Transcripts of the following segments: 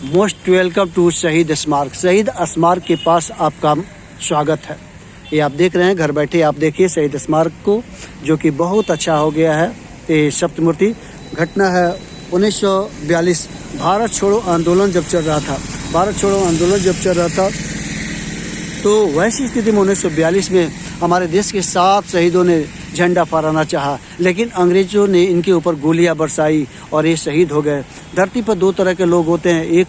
Most welcome to शहीद स्मारक। शहीद स्मारक के पास आपका स्वागत है। ये आप देख रहे हैं, घर बैठे आप देखिए शहीद स्मारक को, जो कि बहुत अच्छा हो गया है। ये सप्तमूर्ति घटना है 1942 भारत छोड़ो आंदोलन जब चल रहा था। भारत छोड़ो आंदोलन जब चल रहा था तो वैसी स्थिति में 1942 में हमारे देश के 7 शहीदों ने झंडा फहराना चाहा, लेकिन अंग्रेजों ने इनके ऊपर गोलियां बरसाई और ये शहीद हो गए। धरती पर 2 तरह के लोग होते हैं, एक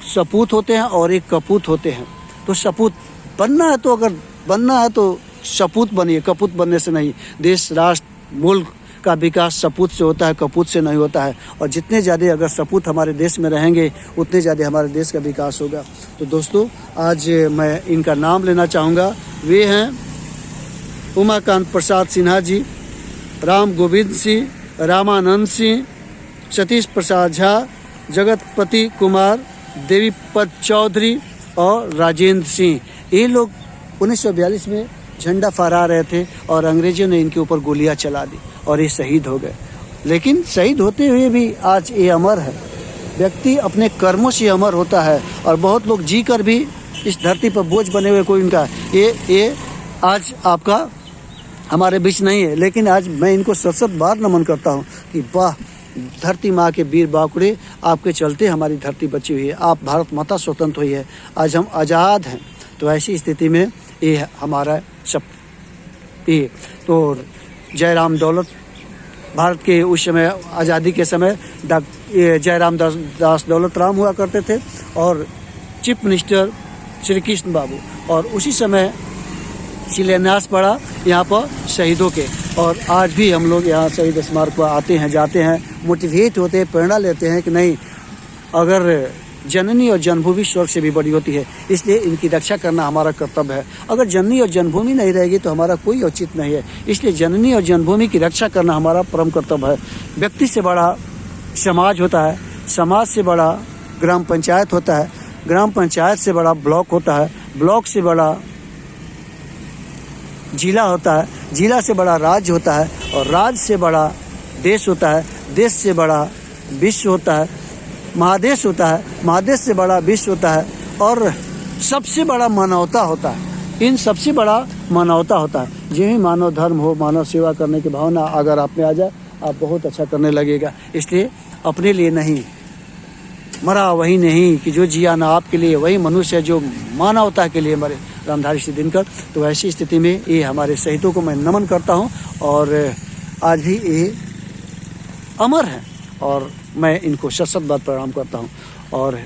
सपूत होते हैं और एक कपूत होते हैं। तो सपूत बनना है तो अगर बनना है तो सपूत बनिए, कपूत बनने से नहीं। देश, राष्ट्र, मुल्क का विकास सपूत से होता है, कपूत से नहीं होता है। और जितने ज़्यादा अगर सपूत हमारे देश में रहेंगे उतने ज़्यादा हमारे देश का विकास होगा। तो दोस्तों, आज मैं इनका नाम लेना चाहूँगा। वे हैं उमाकांत प्रसाद सिन्हा जी, राम गोविंद सिंह, रामानंद सिंह, सतीश प्रसाद झा, जगतपति कुमार, देवीपत चौधरी और राजेंद्र सिंह। ये लोग 1942 में झंडा फहरा रहे थे और अंग्रेजों ने इनके ऊपर गोलियां चला दी और ये शहीद हो गए। लेकिन शहीद होते हुए भी आज ये अमर है। व्यक्ति अपने कर्मों से अमर होता है और बहुत लोग जी कर भी इस धरती पर बोझ बने हुए कोई इनका ये आज आपका हमारे बीच नहीं है। लेकिन आज मैं इनको सत बार नमन करता हूँ कि वाह, धरती माँ के वीर बाकुड़े, आपके चलते हमारी धरती बची हुई है। आप भारत माता स्वतंत्र हुई है, आज हम आज़ाद हैं। तो ऐसी स्थिति में ये हमारा सब ये तो जयराम दौलत, भारत के उस समय आज़ादी के समय जयराम दास दौलत राम हुआ करते थे और चीफ मिनिस्टर श्री कृष्ण बाबू। और उसी समय शिलान्यास पड़ा यहाँ पर शहीदों के। और आज भी हम लोग यहाँ शहीद स्मारक पर आते हैं, जाते हैं, मोटिवेट होते हैं, प्रेरणा लेते हैं कि नहीं, अगर जननी और जन्मभूमि स्वर्ग से भी बड़ी होती है, इसलिए इनकी रक्षा करना हमारा कर्तव्य है। अगर जननी और जन्मभूमि नहीं रहेगी तो हमारा कोई औचित्य नहीं है। इसलिए जननी और जन्मभूमि की रक्षा करना हमारा परम कर्तव्य है। व्यक्ति से बड़ा समाज होता है, समाज से बड़ा ग्राम पंचायत होता है, ग्राम पंचायत से बड़ा ब्लॉक होता है, ब्लॉक से बड़ा जिला होता है, जिला से बड़ा राज्य होता है और राज्य से बड़ा देश होता है, देश से बड़ा विश्व होता है, महादेश होता है, महादेश से बड़ा विश्व होता है और सबसे बड़ा मानवता होता है। इन सबसे बड़ा मानवता होता है। जो ही मानव धर्म हो, मानव सेवा करने की भावना अगर आप में आ जाए, आप बहुत अच्छा करने लगेगा। इसलिए अपने लिए नहीं मरा वही नहीं कि जो जिया ना आपके लिए, वही मनुष्य है जो मानवता के लिए मरे। रामधारी सिंह दिनकर। तो ऐसी स्थिति में ये हमारे शहीदों को मैं नमन करता हूँ और आज भी ये अमर हैं और मैं इनको सत बार प्रणाम करता हूँ। और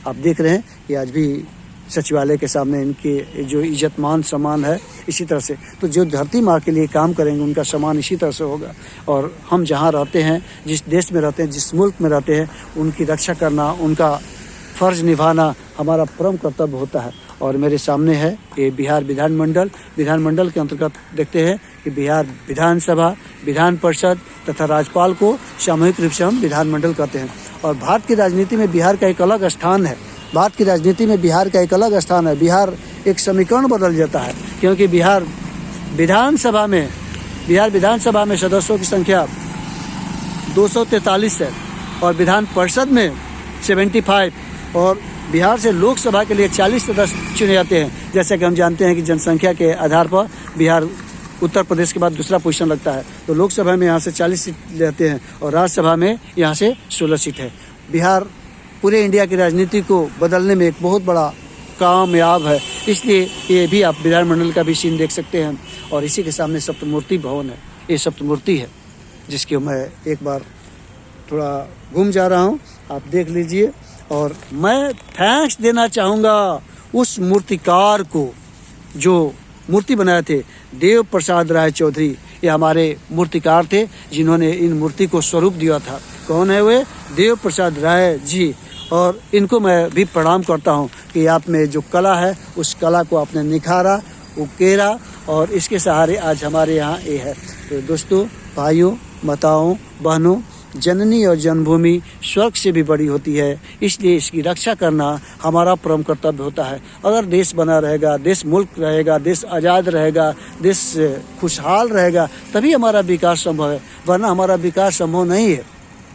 आप देख रहे हैं कि आज भी सचिवालय के सामने इनके जो इज्जत मान सम्मान है, इसी तरह से तो जो धरती माँ के लिए काम करेंगे उनका सम्मान इसी तरह से होगा। और हम जहाँ रहते हैं, जिस देश में रहते हैं, जिस मुल्क में रहते हैं, उनकी रक्षा करना, उनका फ़र्ज निभाना हमारा परम कर्तव्य होता है। और मेरे सामने है ये बिहार विधानमंडल के अंतर्गत देखते हैं कि बिहार विधानसभा, विधान परिषद तथा राज्यपाल को सामूहिक रूप से हम विधानमंडल कहते हैं। और भारत की राजनीति में बिहार का एक अलग स्थान है। भारत की राजनीति में बिहार का एक अलग स्थान है। बिहार एक समीकरण बदल जाता है, क्योंकि बिहार विधानसभा में सदस्यों की संख्या 243 है और विधान परिषद में 75 और बिहार से लोकसभा के लिए 40 सदस्य चुने जाते हैं। जैसे कि हम जानते हैं कि जनसंख्या के आधार पर बिहार उत्तर प्रदेश के बाद दूसरा पोजीशन लगता है। तो लोकसभा में यहाँ से 40 सीट लेते हैं और राज्यसभा में यहाँ से 16 सीट है। बिहार पूरे इंडिया की राजनीति को बदलने में एक बहुत बड़ा कामयाब है। इसलिए ये भी आप विधानमंडल का भी सीन देख सकते हैं। और इसी के सामने सप्तमूर्ति भवन है। ये सप्तमूर्ति है जिसके मैं एक बार थोड़ा घूम जा रहा हूँ, आप देख लीजिए। और मैं थैंक्स देना चाहूँगा उस मूर्तिकार को जो मूर्ति बनाए थे, देव प्रसाद राय चौधरी। ये हमारे मूर्तिकार थे जिन्होंने इन मूर्ति को स्वरूप दिया था। कौन है वे? देव प्रसाद राय जी। और इनको मैं भी प्रणाम करता हूँ कि आप में जो कला है उस कला को आपने निखारा, उकेरा और इसके सहारे आज हमारे यहाँ ये है। तो दोस्तों, भाइयों, माताओं, बहनों, जननी और जन्मभूमि स्वर्ग से भी बड़ी होती है, इसलिए इसकी रक्षा करना हमारा परम कर्तव्य होता है। अगर देश बना रहेगा, देश मुल्क रहेगा, देश आज़ाद रहेगा, देश खुशहाल रहेगा, तभी हमारा विकास संभव है, वरना हमारा विकास संभव नहीं है।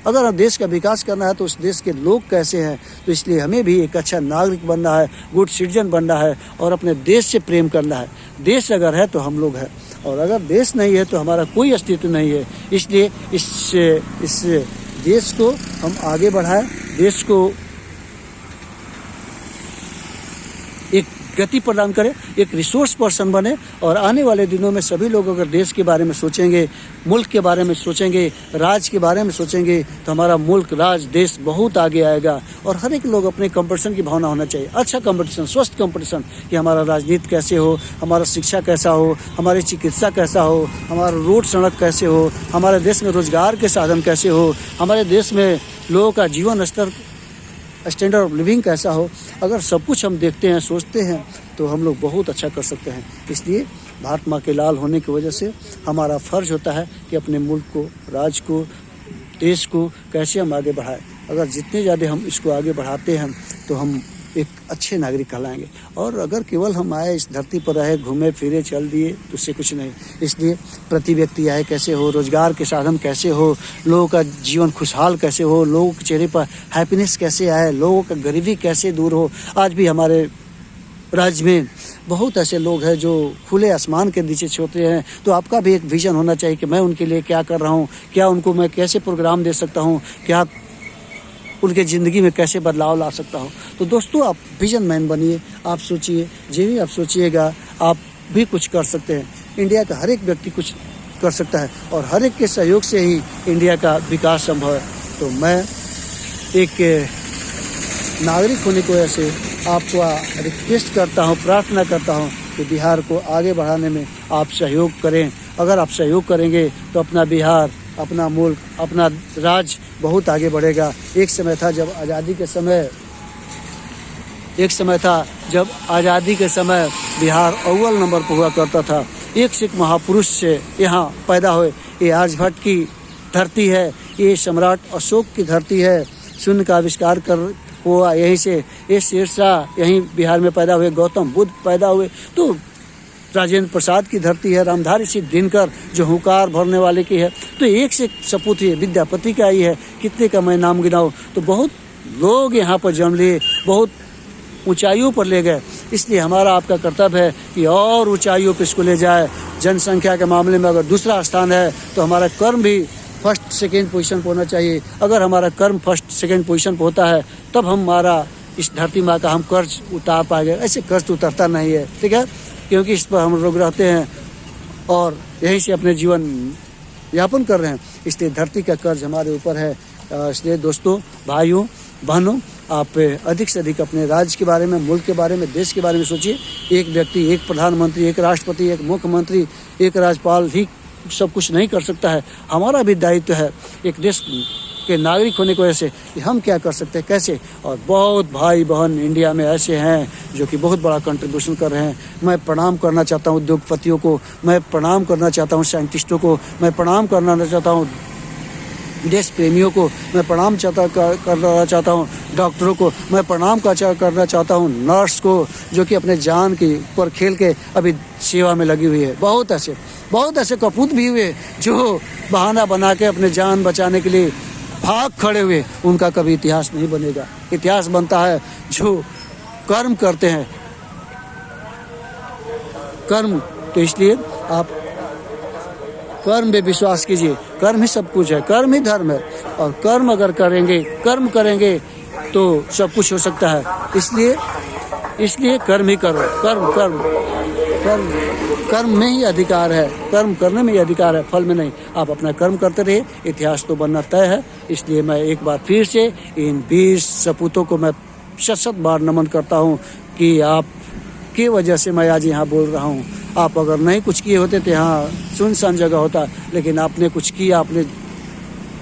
अगर देश का विकास करना है तो उस देश के लोग कैसे हैं, तो इसलिए हमें भी एक अच्छा नागरिक बनना है, गुड सिटीजन बनना है और अपने देश से प्रेम करना है। देश अगर है तो हम लोग हैं, और अगर देश नहीं है तो हमारा कोई अस्तित्व नहीं है। इसलिए इस देश को हम आगे बढ़ाएं, देश को एक गति प्रदान करें, एक रिसोर्स पर्सन बने, और आने वाले दिनों में सभी लोग अगर देश के बारे में सोचेंगे, मुल्क के बारे में सोचेंगे, राज्य के बारे में सोचेंगे, तो हमारा मुल्क, राज्य, देश बहुत आगे आएगा। और हर एक लोग अपने कंपटीशन की भावना होना चाहिए, अच्छा कंपटीशन, स्वस्थ कंपटीशन, कि हमारा राजनीति कैसे हो, हमारा शिक्षा कैसा हो, हमारी चिकित्सा कैसा हो, हमारा रोड सड़क कैसे हो, हमारे देश में रोजगार के साधन कैसे हो, हमारे देश में लोगों का जीवन स्तर, स्टैंडर्ड ऑफ लिविंग कैसा हो। अगर सब कुछ हम देखते हैं, सोचते हैं, तो हम लोग बहुत अच्छा कर सकते हैं। इसलिए भारत माँ के लाल होने की वजह से हमारा फ़र्ज होता है कि अपने मुल्क को, राज्य को, देश को कैसे हम आगे बढ़ाएं। अगर जितने ज़्यादा हम इसको आगे बढ़ाते हैं तो हम एक अच्छे नागरिक कहलाएंगे। और अगर केवल हम आए, इस धरती पर आए, घूमे फिरे, चल दिए, तो उससे कुछ नहीं। इसलिए प्रति व्यक्ति आए कैसे हो, रोजगार के साधन कैसे हो, लोगों का जीवन खुशहाल कैसे हो, लोगों के चेहरे पर हैप्पीनेस कैसे आए, लोगों का गरीबी कैसे दूर हो। आज भी हमारे राज्य में बहुत ऐसे लोग हैं जो खुले आसमान के नीचे सोते हैं, तो आपका भी एक विजन होना चाहिए कि मैं उनके लिए क्या कर रहा हूँ, क्या उनको मैं कैसे प्रोग्राम दे सकता हूँ, क्या उनके ज़िंदगी में कैसे बदलाव ला सकता हूँ। तो दोस्तों, आप विजन मैन बनिए, आप सोचिए, जो भी आप सोचिएगा आप भी कुछ कर सकते हैं। इंडिया का हर एक व्यक्ति कुछ कर सकता है और हर एक के सहयोग से ही इंडिया का विकास संभव है। तो मैं एक नागरिक होने की वजह से आपको रिक्वेस्ट करता हूँ, प्रार्थना करता हूँ कि बिहार को आगे बढ़ाने में आप सहयोग करें। अगर आप सहयोग करेंगे तो अपना बिहार, अपना मुल्क, अपना राज्य बहुत आगे बढ़ेगा। एक समय था जब आज़ादी के समय बिहार अव्वल नंबर पर हुआ करता था। एक से एक महापुरुष से यहाँ पैदा हुए। ये आर्यभट्ट की धरती है, ये सम्राट अशोक की धरती है, शून्य का आविष्कार कर हुआ यहीं से। ये शेरशाह यहीं बिहार में पैदा हुए, गौतम बुद्ध पैदा हुए, तो राजेंद्र प्रसाद की धरती है, रामधारी सिंह दिनकर जो हुंकार भरने वाले की है। तो एक से सपूत है, विद्यापति का ही है, कितने का मैं नाम गिनाऊं। तो बहुत लोग यहाँ पर जन्म लिए, बहुत ऊंचाइयों पर ले गए। इसलिए हमारा आपका कर्तव्य है कि और ऊंचाइयों पर इसको ले जाए। जनसंख्या के मामले में अगर दूसरा स्थान है तो हमारा कर्म भी फर्स्ट सेकेंड पोजीशन पर होना चाहिए। अगर हमारा कर्म फर्स्ट सेकेंड पोजीशन पर होता है तब हमारा इस धरती माँ का हम कर्ज उतार पाएंगे। ऐसे कर्ज तो उतरता नहीं है, ठीक है, क्योंकि इस पर हम लोग रहते हैं और यहीं से अपने जीवन यापन कर रहे हैं। इसलिए धरती का कर्ज हमारे ऊपर है। इसलिए दोस्तों, भाइयों, बहनों, आप अधिक से अधिक अपने राज्य के बारे में, मुल्क के बारे में, देश के बारे में सोचिए। एक व्यक्ति, एक प्रधानमंत्री, एक राष्ट्रपति, एक मुख्यमंत्री, एक राज्यपाल ही सब कुछ नहीं कर सकता है। हमारा भी दायित्व है एक देश के नागरिक होने की वजह से कि हम क्या कर सकते हैं, कैसे। और बहुत भाई बहन इंडिया में ऐसे हैं जो कि बहुत बड़ा कंट्रीब्यूशन कर रहे हैं। मैं प्रणाम करना चाहता हूँ उद्योगपतियों को, मैं प्रणाम करना चाहता हूँ साइंटिस्टों को, मैं प्रणाम करना चाहता हूँ देश प्रेमियों को, मैं प्रणाम करना चाहता हूँ डॉक्टरों को, मैं प्रणाम करना चाहता हूँ नर्स को, जो कि अपने जान के ऊपर खेल के अभी सेवा में लगी हुई है। बहुत ऐसे कपूत भी हुए जो बहाना बना के अपने जान बचाने के लिए भाग खड़े हुए। उनका कभी इतिहास नहीं बनेगा। इतिहास बनता है जो कर्म करते हैं, कर्म। तो इसलिए आप कर्म में विश्वास कीजिए। कर्म ही सब कुछ है, कर्म ही धर्म है। और कर्म अगर कर्म करेंगे तो सब कुछ हो सकता है। इसलिए कर्म ही करो। कर्म में ही अधिकार है, कर्म करने में ही अधिकार है, फल में नहीं। आप अपना कर्म करते रहिए, इतिहास तो बनना तय है। इसलिए मैं एक बार फिर से इन 20 सपूतों को मैं शत बार नमन करता हूँ कि आप की वजह से मैं आज यहाँ बोल रहा हूँ। आप अगर नहीं कुछ किए होते तो यहाँ सुनसान जगह होता, लेकिन आपने कुछ किया, आपने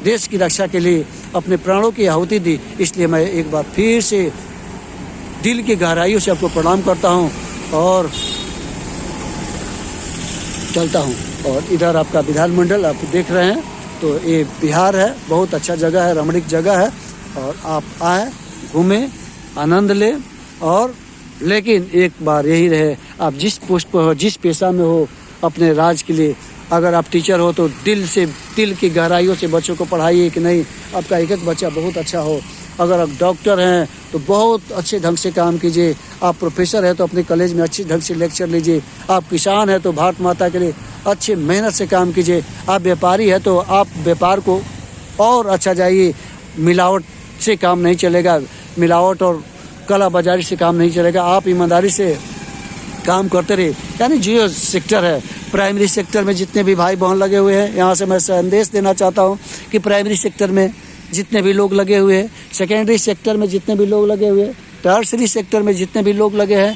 देश की रक्षा के लिए अपने प्राणों की आहुति दी। इसलिए मैं एक बार फिर से दिल की गहराइयों से आपको प्रणाम करता हूँ और चलता हूँ। और इधर आपका विधानमंडल आप देख रहे हैं, तो ये बिहार है, बहुत अच्छा जगह है, रमणीक जगह है। और आप आए, घूमें, आनंद लें। और लेकिन एक बार यही रहे, आप जिस पोस्ट पर हो, जिस पेशा में हो, अपने राज्य के लिए अगर आप टीचर हो तो दिल की गहराइयों से बच्चों को पढ़ाइए कि नहीं आपका एक एक बच्चा बहुत अच्छा हो। अगर आप डॉक्टर हैं तो बहुत अच्छे ढंग से काम कीजिए। आप प्रोफेसर हैं तो अपने कॉलेज में अच्छे ढंग से लेक्चर लीजिए। आप किसान हैं तो भारत माता के लिए अच्छे मेहनत से काम कीजिए। आप व्यापारी हैं तो आप व्यापार को और अच्छा जाइए। मिलावट से काम नहीं चलेगा, मिलावट और काला बाजारी से काम नहीं चलेगा। आप ईमानदारी से काम करते रहे। यानी जो सेक्टर है, प्राइमरी सेक्टर में जितने भी भाई बहन लगे हुए हैं, यहाँ से मैं संदेश देना चाहता हूँ कि प्राइमरी सेक्टर में जितने भी लोग लगे हुए हैं, सेकेंडरी सेक्टर में जितने भी लोग लगे हुए हैं, टर्सरी सेक्टर में जितने भी लोग लगे हैं,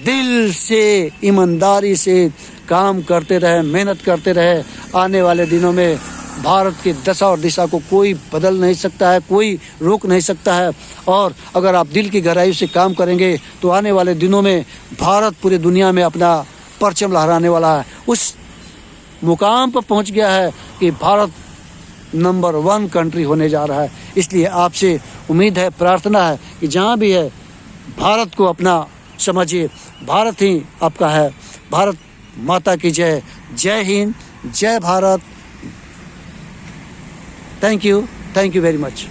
दिल से ईमानदारी से काम करते रहे, मेहनत करते रहे। आने वाले दिनों में भारत की दशा और दिशा को कोई बदल नहीं सकता है, कोई रोक नहीं सकता है। और अगर आप दिल की गहराई से काम करेंगे तो आने वाले दिनों में भारत पूरी दुनिया में अपना परचम लहराने वाला है। उस मुकाम पर पहुंच गया है कि भारत नंबर 1 कंट्री होने जा रहा है। इसलिए आपसे उम्मीद है, प्रार्थना है कि जहाँ भी है भारत को अपना समझिए। भारत ही आपका है। भारत माता की जय। जय हिंद, जय Bharat. Thank you very much.